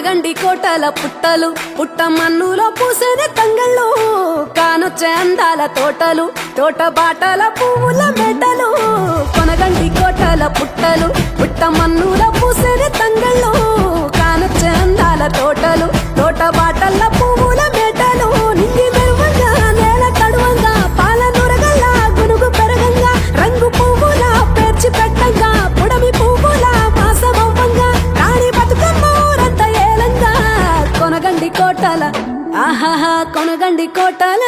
కొనగండి కోటల పుట్టలు పుట్టమన్నులో పూసిన తంగళ్ళు కానొచ్చే అందాల తోటలు తోట బాటల పువ్వుల మెటలు కొనగండి కోటల పుట్టలు పుట్టమన్నులో పూసిన తంగళ్ళు కానొచ్చే అందాల తోటలు తోట బాటల పువ్వుల మెటలు నింగి మెరువంగా నేల తడువంగా పాల నురగల్ల గునుగు పెరగంగా రంగు పువ్వుల పేర్చి పెట్టంగా పుడమి పువ్వుల మాసమవ్వంగా రాణి బతుకమ్మ ఊరంతా ఏలంగా కొనగండి కోటల ఆహాహా కొనగండి కోటల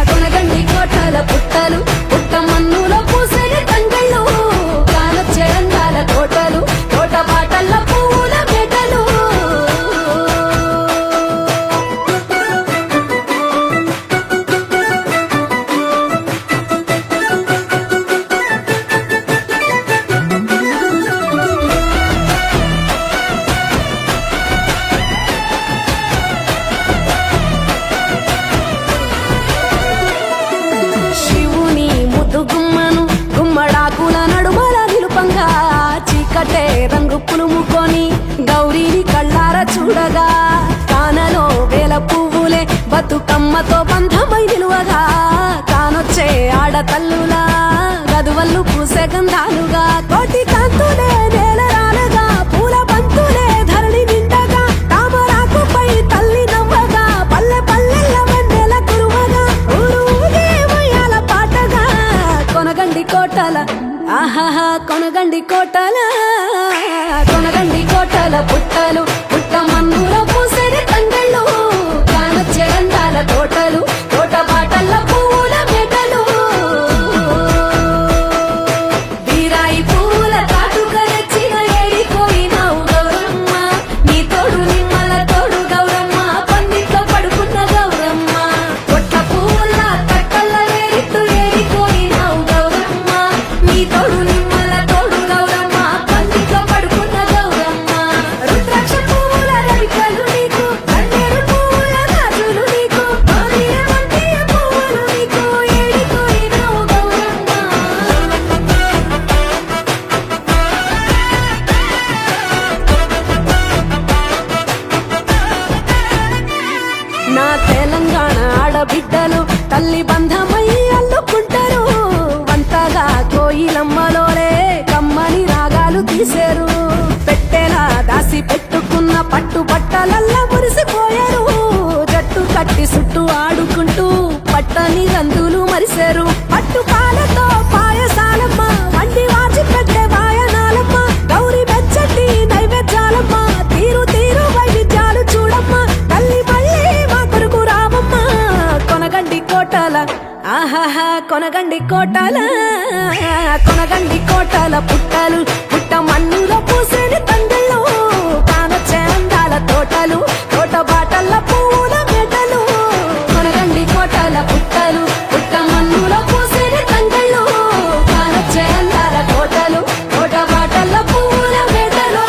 కొనగండి కోటల పుట్టలు పుట్టమన్నులో పూసిన తంగళ్ళు కానొచ్చే అందాల తోటలు తోట బాటల పువ్వుల మెటలు శివుని ముద్దు గుమ్మను గుమ్మడాకుల నడుమల నిలుపంగా చీకటే రంగు పులుముకొని గౌరీని కళ్ళార చూడగా కానలో వేల పువ్వులే బతుకమ్మతో బంధమై నిలువగా కానొచ్చే ఆడతల్లులా గదువల్లు పూసే గంధాలుగా కోటి కాంతులే నేల రాలగా పూల బంతులే ధరణి నిండగా తామరాకుపై తల్లి నవ్వగా పల్లె పల్లెల్ల వెన్నెల కురువగా ఊరూగే ఉయ్యాల పాటగా కొనగండి కోటల ఆహాహా కొనగండి కోటల కొనగండి కోటల పుట్టలు పుట్టమన్నులో పూసిన తంగళ్ళు కానొచ్చే అందాల తోటలు తోట బాటల పువ్వుల మెటలు బీరాయి పువ్వుల తాటుక తెచ్చిన ఏడిపోయినావు గౌరమ్మ నీ తోడు నిమ్మల తోడు గౌరమ్మ పందిట్లో పడుకున్న గౌరమ్మ పొట్ల పువ్వుల తట్టల్ల వేరిట్టు ఏడిపోయినావు గౌరమ్మ నీ తోడు నిమ్మల తోడు గౌరమ్మ పందిట్లో పడుకున్న గౌరమ్మ రుద్రాక్ష పువ్వుల రవికలు నీకు కన్నేరు పువ్వుల గాజులు నీకు మామిడి వంటియ పువ్వులు నీకు ఏడిపోయినావు గౌరమ్మ నా తెలంగాణ ఆడబిడ్డలు తల్లి బంధమై అల్లుకుంటారు వంతగా కోయిలమ్మలోనే కమ్మని రాగాలు తీశారు పెట్టేలా దాసి పెట్టుకున్న పట్టు బట్టలల్లా మురిసిపోయారు జట్టు కట్టి చుట్టూ ఆడుకుంటూ పట్టని రందులు మరిశారు పట్టు పాలతో పాయసాలమ్మ వండి వాచి పెట్టే వాయనాలమ్మ గౌరి బెచ్చటి నైవేద్యాలమ్మ తీరు తీరు వైవిధ్యాలు చూడమ్మ తల్లి మళ్ళీ మా కొరకు రామమ్మ కొనగండి కోటల ఆహాహా కొనగండి కోటల కొనగండి కోటల పుట్టలు పుట్టమన్నులో పూసిన తంగళ్ళు కానొచ్చే అందాల తోటలు తోట బాటల పూల మెటలు కొనగండి కోటల పుట్టలు పుట్టమన్నులో పూసిన తంగళ్ళు కానొచ్చే అందాల తోటలు తోట బాటల పూల metal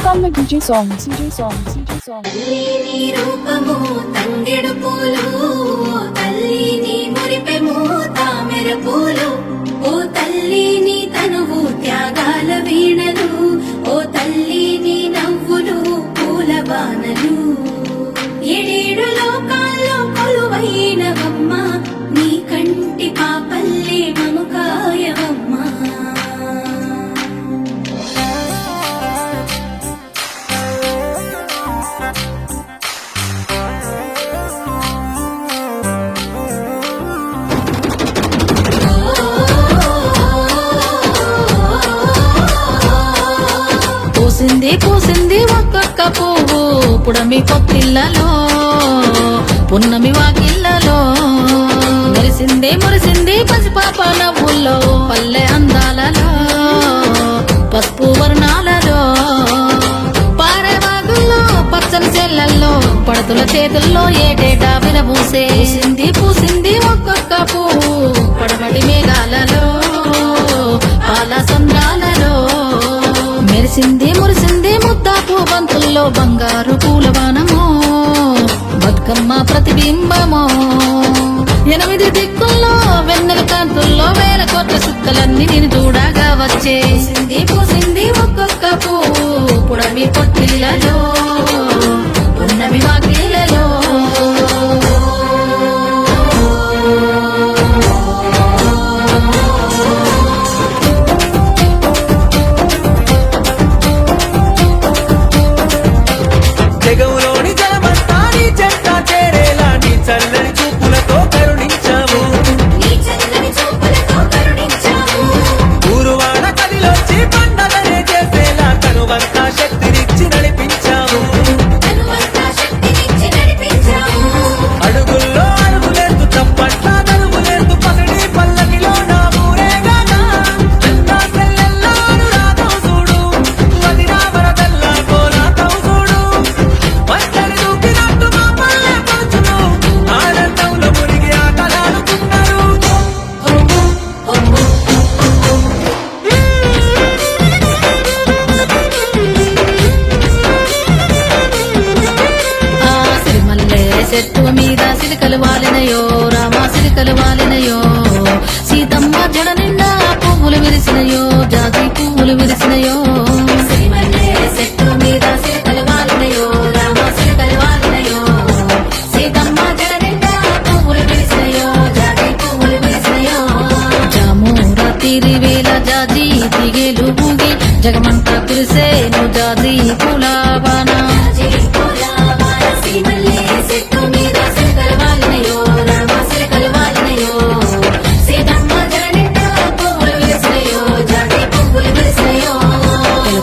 from the DJ song, CJ song, CJ song. తల్లి నీ రూపము తంగెడు పూలు, తల్లి నీ మురిపెము తామెర పూలు, ఓ తల్లి నీ తనువు త్యాగాల వీణలు, ఓ తల్లి నీ నవ్వులు పూల బాణలు. ఏడేడు లోకాల్లో కొలువైనవమ్మ, నీ కంటి పాపల్లే మము కాయవమ్మా. పూసింది పూసింది ఒక్కొక్క పువ్వు పుడమి పొత్తిళ్ళలో, పున్నమి వాకిళ్ళలో, మురిసింది మురిసింది పసిపాప నవ్వుల్లో, పల్లె అందాలలో, పసుపు వర్ణాలలో, పారేవాగుల్లో పచ్చని చెల్లల్లో, పడతుల చేతుల్లో ఏటేటా విరబూసే. పూసింది పూసింది ఒక్కొక్క పువ్వు పడమటి మేఘాలలో, పాల సంద్రాలలో, మెరిసింది మురిసింది ముద్దాపు బంతుల్లో, బంగారు పూలవానమో బతుకమ్మ ప్రతిబింబమో. 8 దిక్కుల్లో వెన్నెల కాంతుల్లో వేల కోట్ల సుక్కలన్నీ నేను చూడగా వచ్చే. పూసింది పూసింది ఒక్కొక్క పువ్వు పుడమి పొత్తిళ్ళలో, పున్నమి వాకిళ్ళలో. జగములోని జలమంతా నీ చెంత చేరేలా నీ చల్లని చూపులతో కరుణించావు. నీ చల్లని చూపులతో కరుణించావు, ఊరువాడ కదిలొచ్చి పండగనే చేసేలా తనువంతా శక్తినిచ్చి నడిపించావు. తనువంతా శక్తినిచ్చి నడిపించావు. అడుగుల్లో అడుగులేస్తూ చప్పట్ల నలుగులేస్తూ పగడి పల్లకిలో నా ఊరేగానా. అన్నా చెల్లెల్లా అనురాగం చూడు, వదినా వరదల్లా కోలాటం చూడు. వంటని దూకినట్టు మా పల్లె పలుచును, ఆనందంలో మునిగి ఆటలాడుతున్నారు. ఆ సిరిమల్లె చెట్టు మీద సిలికలు వాలినయో, రామా సిలికలు వాలినయో, సీతమ్మ జడ నిండా పువ్వులు విరిసినయో, జాజి పువ్వులు విరిసినయో. సిరిమల్లె చెట్టు మీద సిరికలు వాలినయో, రామ సిరికలు వాలినయో, సీతమ్మ జడ నిండా పువ్వులు విరిసినయో, జాజి పువ్వులు విరిసినయో. జాము రాత్రి వేళ జాజి తీగేలు ఊగి జగమంతా కురిసేను జాజి పూలవాన. జాజి పూల వాన సిరిమల్లె చెట్టు మీద సిరికలు వాలినయో, రామ సిరికలు వాలినయో, సీతమ్మ జడ నిండా పువ్వులు విరిసినయో, జాజి పువ్వులు విరిసినయో.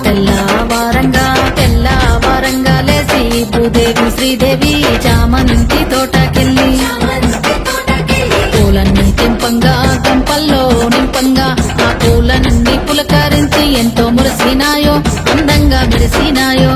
తెల్ల వారంగా లేచి భూదేవి శ్రీదేవి చామంతి తోటకెళ్ళి, పూలన్నీ తెంపంగా గంపల్లో నింపంగా, ఆ పూలన్నీ పులకరించి ఎంతో మురిసినాయో, అందంగా మెరిసినాయో.